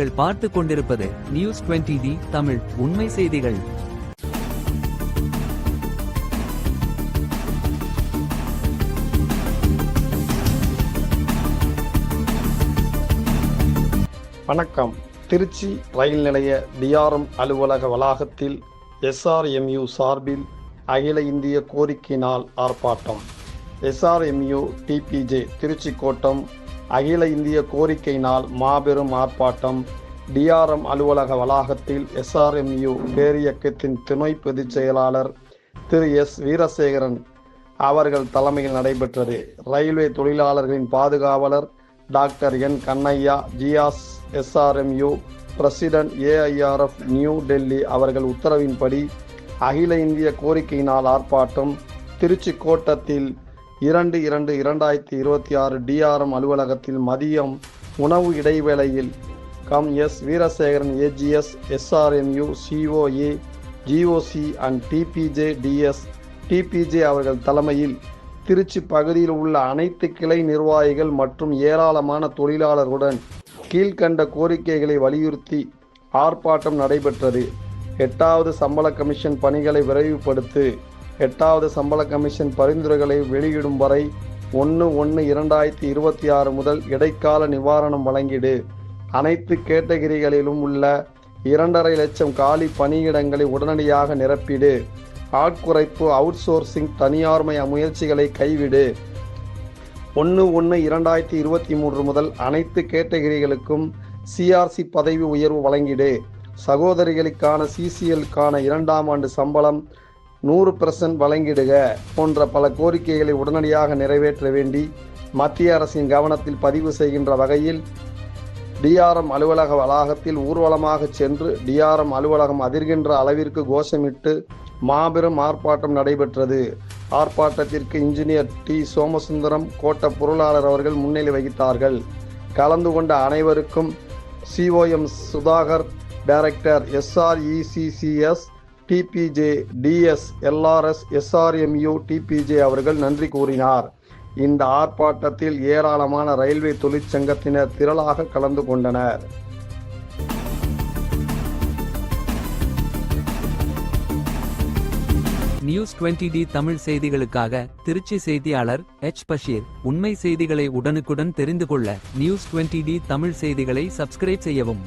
நீங்கள் பார்த்து கொண்டிருப்பது நியூஸ் 20D தமிழ் உண்மை செய்திகள். வணக்கம். திருச்சி ரயில் நிலைய டிஆர்எம் அலுவலக வளாகத்தில் SRMU சார்பில் அகில இந்திய கோரிக்கை நாள் ஆர்ப்பாட்டம். SRMU TPJ திருச்சி கோட்டம் அகில இந்திய கோரிக்கை நாள் மாபெரும் ஆர்ப்பாட்டம் டிஆர்எம் அலுவலக வளாகத்தில் SRMU பேரியக்கத்தின் துணை பொதுச் செயலாளர் திரு வீரசேகரன் அவர்கள் தலைமையில் நடைபெற்றது. ரயில்வே தொழிலாளர்களின் பாதுகாவலர் டாக்டர் கண்ணையா, ஜியாஸ் SRMU president AIRF new Delhi அவர்கள் உத்தரவின்படி அகில இந்திய கோரிக்கை நாள் ஆர்ப்பாட்டம் திருச்சி கோட்டத்தில் 2/2/2026 டிஆர்எம் அலுவலகத்தில் மதியம் உணவு இடைவேளையில் Veerasekaran AGS SRMU COA GOC and TPJ அவர்கள் தலைமையில் திருச்சி பகுதியில் உள்ள அனைத்து கிளை நிர்வாகிகள் மற்றும் ஏராளமான தொழிலாளர்களுடன் கீழ்கண்ட கோரிக்கைகளை வலியுறுத்தி ஆர்ப்பாட்டம் நடைபெற்றது. 8வது சம்பள கமிஷன் பணிகளை விரைவுபடுத்து. 8வது சம்பள கமிஷன் பரிந்துரைகளை வெளியிடும் வரை 1/1/2026 முதல் இடைக்கால நிவாரணம் வழங்கிடு. அனைத்து கேட்டகிரிகளிலும் உள்ள 2.5 லட்சம் காலி பணியிடங்களை உடனடியாக நிரப்பிடு. ஆட்குறைப்பு, அவுட் சோர்சிங், தனியார்மய முயற்சிகளை கைவிடு. 1/1/2023 முதல் அனைத்து கேட்டகிரிகளுக்கும் CRC பதவி உயர்வு வழங்கிடு. சகோதரிகளுக்கான CCLக்கான 2ஆம் ஆண்டு சம்பளம் 100% வழங்கிடுக போன்ற பல கோரிக்கைகளை உடனடியாக நிறைவேற்ற வேண்டி மத்திய அரசின் கவனத்தில் பதிவு செய்கின்ற வகையில் டிஆர்எம் அலுவலக வளாகத்தில் ஊர்வலமாக சென்று டிஆர்எம் அலுவலகம் அதிர்கின்ற அளவிற்கு கோஷமிட்டு மாபெரும் ஆர்ப்பாட்டம் நடைபெற்றது. ஆர்ப்பாட்டத்திற்கு இன்ஜினியர் சோமசுந்தரம் கோட்ட பொருளாளர் அவர்கள் முன்னிலை வகித்தார்கள். கலந்து கொண்ட அனைவருக்கும் COM Sudhakar, director SRECCS TPJ DS LRS SRMU TPJ அவர்கள் நன்றி கூறினார். இந்த ஆர்ப்பாட்டத்தில் ஏராளமான ரயில்வே தொழிற்சங்கத்தினர் திரளாக கலந்து கொண்டனர். நியூஸ் 20D தமிழ் செய்திகளுக்காக திருச்சி செய்தியாளர் பஷீர். உண்மை செய்திகளை உடனுக்குடன் தெரிந்து கொள்ள நியூஸ் 20D தமிழ் செய்திகளை சப்ஸ்கிரைப் செய்யவும்.